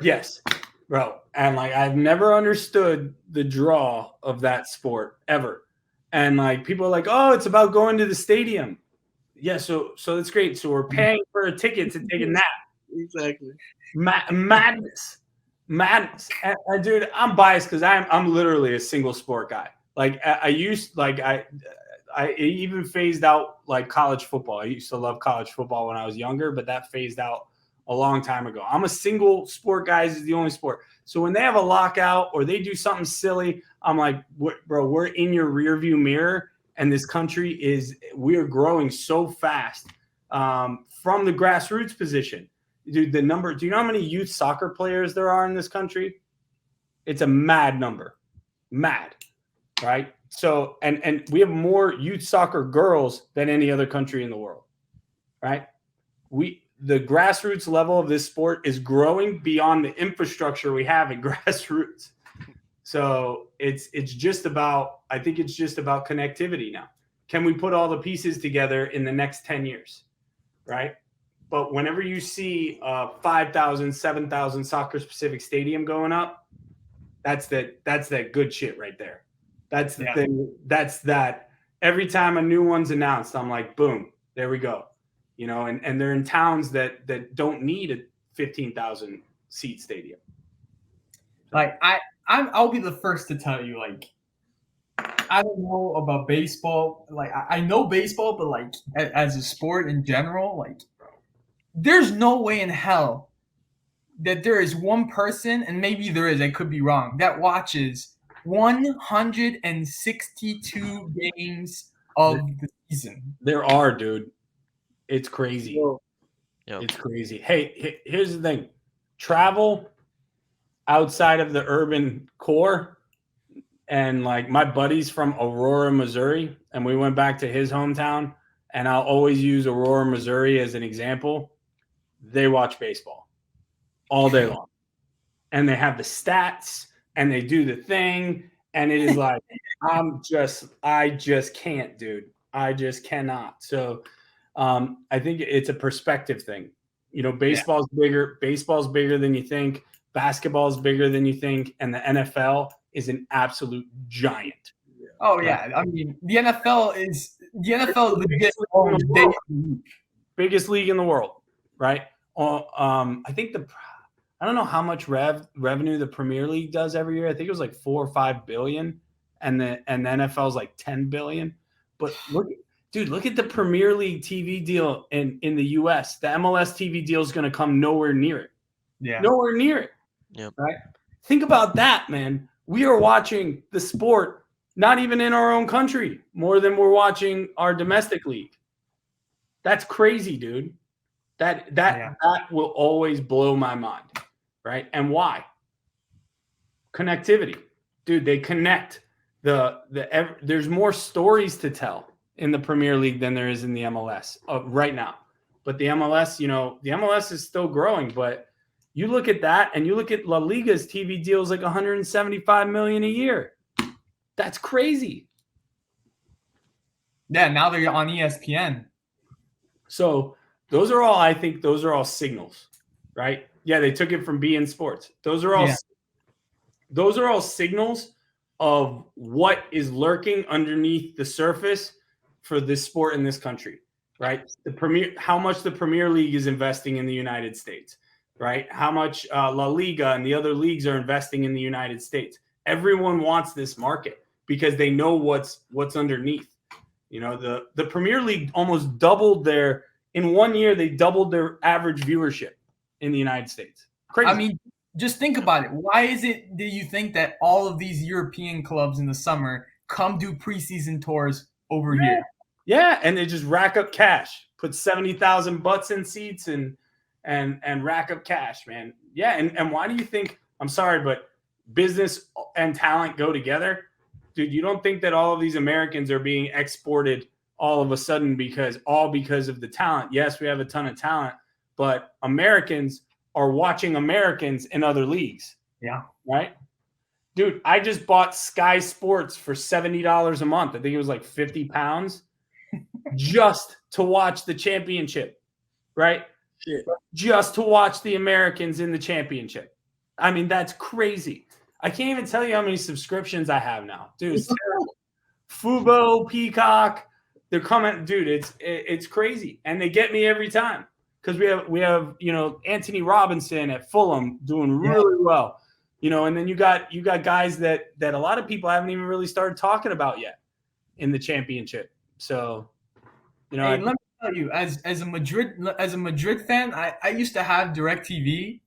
Yes, bro. And like, I've never understood the draw of that sport ever. And like, people are like, oh, it's about going to the stadium. Yeah. So that's great. So we're paying for a ticket to take a nap. Exactly. Madness. And dude, I'm biased because I'm literally a single sport guy. Like I even phased out like college football. I used to love college football when I was younger, but that phased out a long time ago. I'm a single sport guy. This is the only sport. So when they have a lockout or they do something silly, I'm like, bro, we're in your rearview mirror, and this country we're growing so fast from the grassroots position. Dude, do you know how many youth soccer players there are in this country? It's a mad number. Mad, right? So, and we have more youth soccer girls than any other country in the world, right? The grassroots level of this sport is growing beyond the infrastructure we have in grassroots. So it's just about, I think it's just about connectivity now. Can we put all the pieces together in the next 10 years, right? But whenever you see 5,000, 7,000 soccer specific stadium going up, that's that good shit right there. That's the thing. That's that. Every time a new one's announced, I'm like, boom, there we go. You know, and they're in towns that don't need a 15,000 seat stadium. Like I'll be the first to tell you, like, I don't know about baseball. Like I know baseball, but like as a sport in general, like there's no way in hell that there is one person, and maybe there is, I could be wrong, that watches 162 games of the season. There are, dude. It's crazy. Yep. It's crazy. Hey, here's the thing. Travel outside of the urban core, and like my buddy's from Aurora, Missouri, and we went back to his hometown, and I'll always use Aurora, Missouri as an example. They watch baseball all day long, and they have the stats, and they do the thing, and it is like, I just can't, dude. I just cannot. So I think it's a perspective thing. You know, baseball's bigger. Baseball's bigger than you think. Basketball's bigger than you think, and the NFL is an absolute giant. Oh yeah, I mean the NFL is the biggest league in the world, right? I think I don't know how much revenue the Premier League does every year. I think it was like 4 or 5 billion, and the NFL is like 10 billion. But look at the Premier League TV deal in the US. The MLS TV deal is going to come nowhere near it. Yeah, nowhere near it. Yep. Right? Think about that, man. We are watching the sport not even in our own country more than we're watching our domestic league. That's crazy, dude. That will always blow my mind, right? And why? Connectivity, dude. They connect. There's more stories to tell in the Premier League than there is in the MLS right now. But the MLS, the MLS is still growing. But you look at that, and you look at La Liga's TV deals like 175 million a year. That's crazy. Yeah, now they're on ESPN. So those are all signals, right? Yeah, they took it from beIN Sports. Those are all signals of what is lurking underneath the surface for this sport in this country, right? How much the Premier League is investing in the United States, right? How much La Liga and the other leagues are investing in the United States. Everyone wants this market because they know what's underneath. The Premier League almost doubled in 1 year, they doubled their average viewership in the United States. Crazy. I mean, just think about it. Why is it do you think that all of these European clubs in the summer come do preseason tours over here? Yeah, and they just rack up cash, put 70,000 butts in seats and rack up cash, man. Yeah, and why do you think, I'm sorry, but business and talent go together? Dude, you don't think that all of these Americans are being exported all of a sudden because of the talent? Yes, we have a ton of talent, but Americans are watching Americans in other leagues. Yeah. Right? Dude, I just bought Sky Sports for $70 a month. I think it was like 50 pounds just to watch the championship, right? Shit. Just to watch the Americans in the championship. I mean, that's crazy. I can't even tell you how many subscriptions I have now. Dude, it's terrible. Fubo, Peacock, they're coming. Dude, it's crazy. And they get me every time because we have Anthony Robinson at Fulham doing really well. And then you got guys that a lot of people haven't even really started talking about yet in the championship. So, let me tell you, as a Madrid fan, I used to have DirecTV,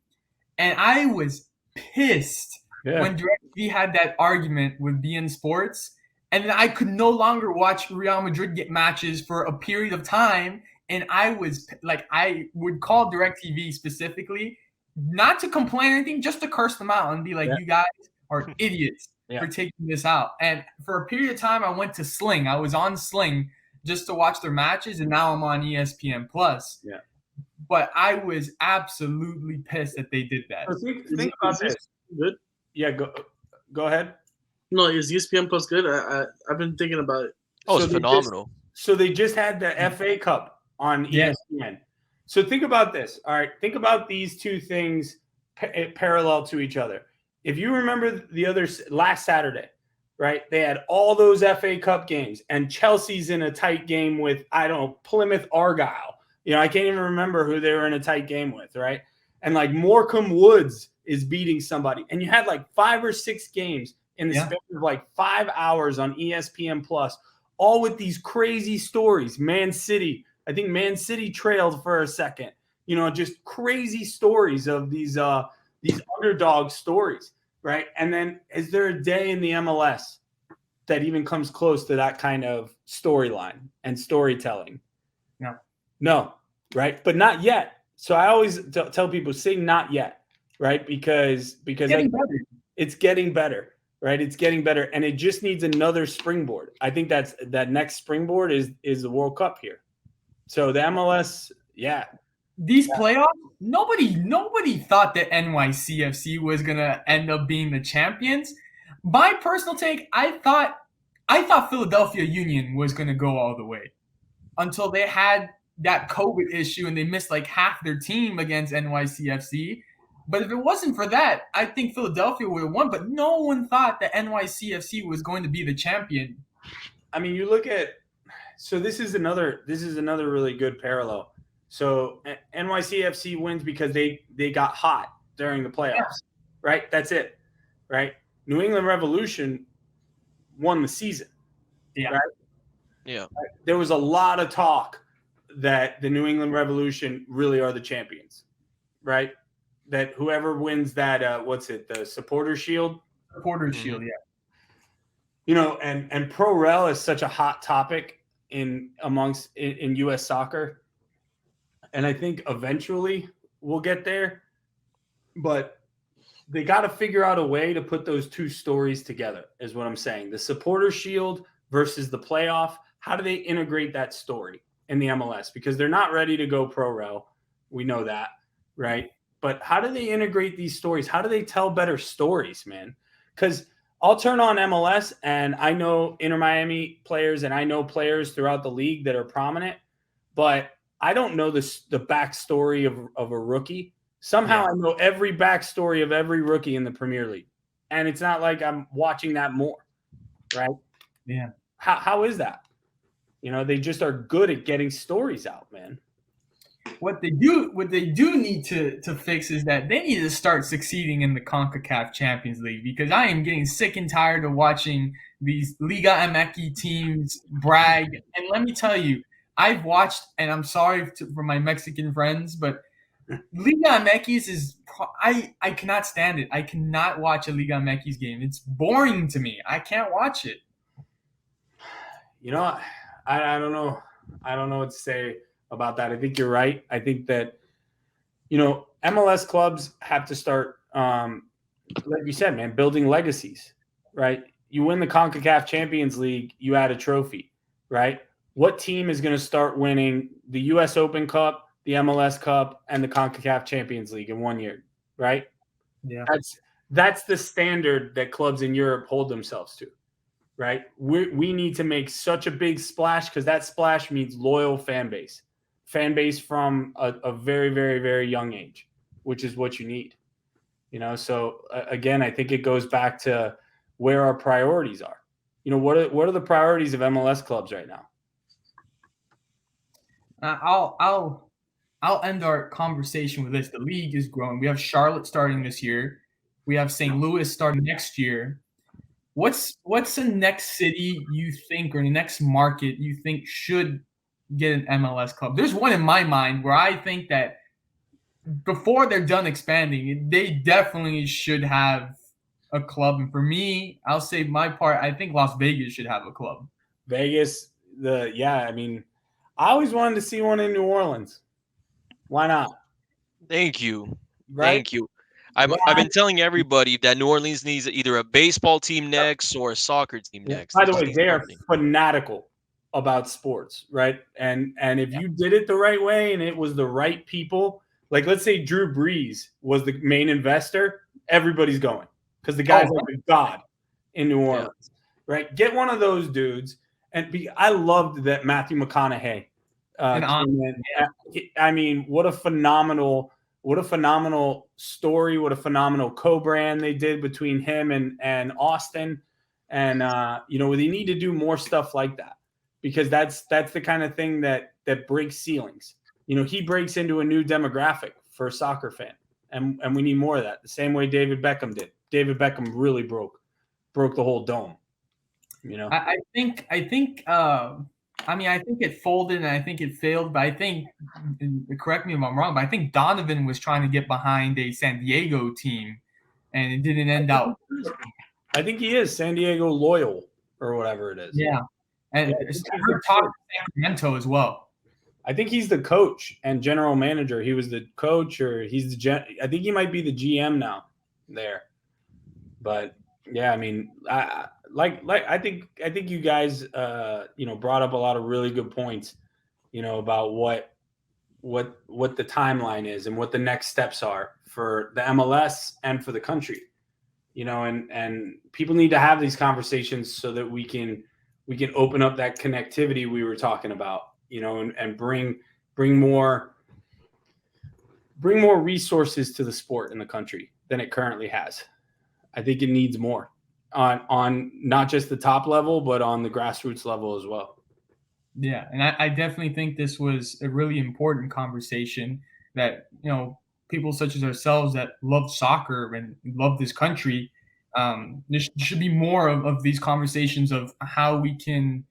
and I was pissed when DirecTV had that argument with beIN Sports, and then I could no longer watch Real Madrid get matches for a period of time, and I was like, I would call DirecTV specifically, not to complain or anything, just to curse them out and be like, you guys are idiots for taking this out. And for a period of time, I went to Sling. I was on Sling just to watch their matches, and now I'm on ESPN Plus. Yeah. But I was absolutely pissed that they did that. Think about this. Good. Yeah, go. Go ahead. No, is ESPN Plus good? I've been thinking about it. Oh, it's phenomenal. So they just had the FA Cup on ESPN. So think about this. All right, think about these two things parallel to each other. If you remember last Saturday, right? They had all those FA Cup games, and Chelsea's in a tight game with, I don't know, Plymouth Argyle. I can't even remember who they were in a tight game with, right? And like Morecambe Woods is beating somebody. And you had like 5 or 6 games in the span of like 5 hours on ESPN Plus, all with these crazy stories. Man City, I think Man City trailed for a second. Just crazy stories of these underdog stories, right? And then is there a day in the MLS that even comes close to that kind of storyline and storytelling? No, right? But not yet. So I always tell people, say not yet, right? Because it's getting better, right? It's getting better, and it just needs another springboard. I think that next springboard is the World Cup here. So the MLS, these playoffs, nobody thought that NYCFC was gonna end up being the champions. My personal take, I thought Philadelphia Union was gonna go all the way until they had that COVID issue and they missed like half their team against NYCFC. But if it wasn't for that, I think Philadelphia would have won. But no one thought that NYCFC was going to be the champion. I mean, you look at, so this is another really good parallel. So NYCFC wins because they got hot during the playoffs, right? That's it, right? New England Revolution won the season, right? Yeah. Right? There was a lot of talk that the New England Revolution really are the champions, right? That whoever wins that, the Supporter Shield? Supporter Shield, And Pro Rel is such a hot topic in U.S. soccer. And I think eventually we'll get there. But they got to figure out a way to put those two stories together, is what I'm saying. The Supporter Shield versus the playoff. How do they integrate that story in the MLS? Because they're not ready to go Pro Rel. We know that, right? But how do they integrate these stories? How do they tell better stories, man? Because I'll turn on MLS and I know Inter Miami players and I know players throughout the league that are prominent, but I don't know the backstory of a rookie. Somehow I know every backstory of every rookie in the Premier League. And it's not like I'm watching that more, right? Yeah. How is that? They just are good at getting stories out, man. What they do need to fix is that they need to start succeeding in the CONCACAF Champions League, because I am getting sick and tired of watching these Liga MX teams brag. And let me tell you, I've watched, and I'm sorry for my Mexican friends, but Liga MX is I cannot stand it. I cannot watch a Liga MX game. It's boring to me. I can't watch it. I don't know. I don't know what to say about that. I think you're right. I think that, MLS clubs have to start, like you said, man, building legacies, right? You win the CONCACAF Champions League, you add a trophy, right? What team is going to start winning the U.S. Open Cup, the MLS Cup, and the CONCACAF Champions League in 1 year, right? Yeah. That's the standard that clubs in Europe hold themselves to. Right? We need to make such a big splash, because that splash means loyal fan base from a very, very, very young age, which is what you need. So again, I think it goes back to where our priorities are. What are the priorities of MLS clubs right now? I'll end our conversation with this. The league is growing. We have Charlotte starting this year. We have St. Louis starting next year. What's the next city you think, or the next market you think should get an MLS club? There's one in my mind where I think that before they're done expanding, they definitely should have a club. And for me, I'll say my part, I think Las Vegas should have a club. Vegas, I always wanted to see one in New Orleans. Why not? Thank you. Right? Thank you. I've been telling everybody that New Orleans needs either a baseball team next or a soccer team next. By the way, they are fanatical about sports, right? And if you did it the right way and it was the right people, like let's say Drew Brees was the main investor, everybody's going. because the guy's like a god in New Orleans, right? Get one of those dudes. And I loved that Matthew McConaughey came in. I mean, what a phenomenal story, what a phenomenal co-brand they did between him and Austin. And they need to do more stuff like that, because that's the kind of thing that breaks ceilings. He breaks into a new demographic for a soccer fan, and we need more of that. The same way David Beckham did. David Beckham really broke the whole dome. I think it folded and I think it failed, but I think, correct me if I'm wrong, but I think Donovan was trying to get behind a San Diego team and it didn't end out. I think he is San Diego loyal or whatever it is. Yeah. And I heard talk to Sacramento as well. I think he's the coach and general manager. He was the coach, or he's I think he might be the GM now there. But yeah, I mean, I think you guys brought up a lot of really good points, about what the timeline is and what the next steps are for the MLS and for the country. And people need to have these conversations so that we can open up that connectivity we were talking about, and bring more resources to the sport in the country than it currently has. I think it needs more on not just the top level, but on the grassroots level as well. Yeah, and I definitely think this was a really important conversation that, people such as ourselves that love soccer and love this country, there should be more of these conversations of how we can,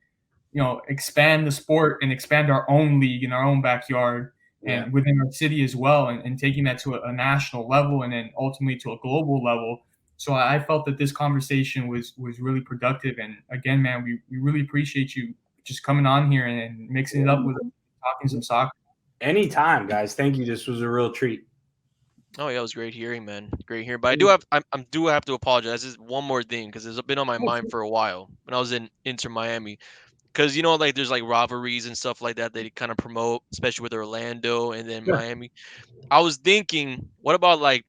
expand the sport and expand our own league in our own backyard and within our city as well, and taking that to a national level and then ultimately to a global level. So I felt that this conversation was really productive. And again, man, we really appreciate you just coming on here and mixing it up with talking some soccer. Anytime, guys. Thank you. This was a real treat. Oh yeah, it was great hearing, man. Great hearing. But I do have to apologize. There's one more thing, because it's been on my mind for a while when I was in Inter Miami. Because there's like rivalries and stuff like that they kind of promote, especially with Orlando and then Miami. I was thinking, what about like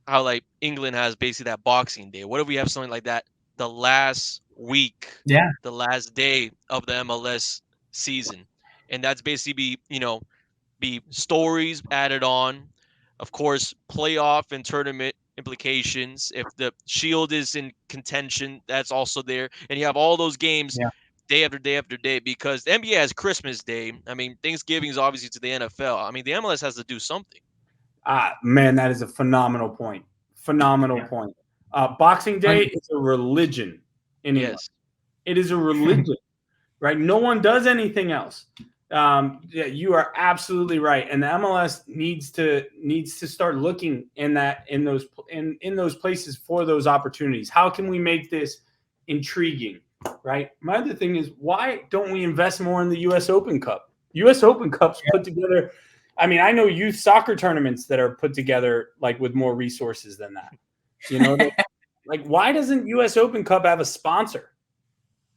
how like England has basically that Boxing Day? What if we have something like that the last week, the last day of the MLS season, and that's basically be stories added on, of course, playoff and tournament implications. If the Shield is in contention, that's also there, and you have all those games. Day after day after day, because the NBA has Christmas Day. I mean, Thanksgiving is obviously to the NFL. I mean, the MLS has to do something. Man, that is a phenomenal point. Point. Boxing Day is a religion in England. It is a religion, right? No one does anything else. You are absolutely right, and the MLS needs to start looking in those places for those opportunities. How can we make this intriguing? Right. My other thing is, why don't we invest more in the U.S. Open Cup? U.S. Open Cup's put together. I mean, I know youth soccer tournaments that are put together like with more resources than that. Like, why doesn't U.S. Open Cup have a sponsor,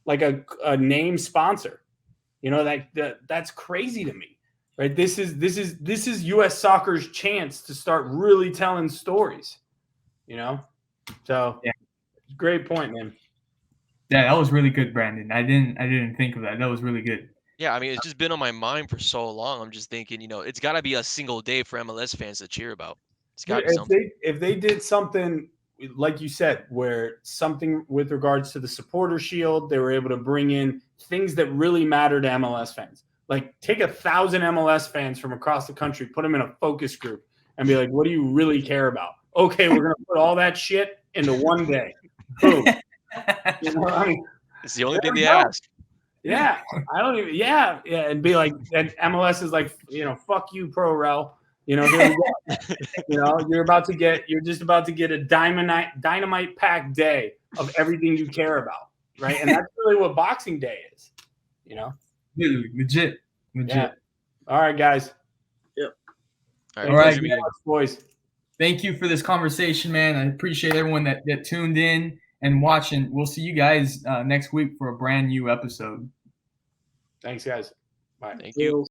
like a name sponsor? That's crazy to me. Right. This is U.S. soccer's chance to start really telling stories. So great point, man. Yeah, that was really good, Brandon. I didn't think of that. That was really good. Yeah, I mean, it's just been on my mind for so long. I'm just thinking, it's got to be a single day for MLS fans to cheer about. It's got to be something. If they did something, like you said, where something with regards to the supporter shield, they were able to bring in things that really matter to MLS fans. Like, take 1,000 MLS fans from across the country, put them in a focus group, and be like, what do you really care about? Okay, we're going to put all that shit into one day. Boom. It's the only thing they ask. Yeah, I don't even. Yeah, and be like, and MLS is like, fuck you, ProRel. Here we go. You're just about to get a dynamite packed day of everything you care about, right? And that's really what Boxing Day is. Legit. Yeah. All right, guys. Yep. All right, boys. Thank you for this conversation, man. I appreciate everyone that tuned in and watching. We'll see you guys next week for a brand new episode. Thanks, guys. Bye. Thank you.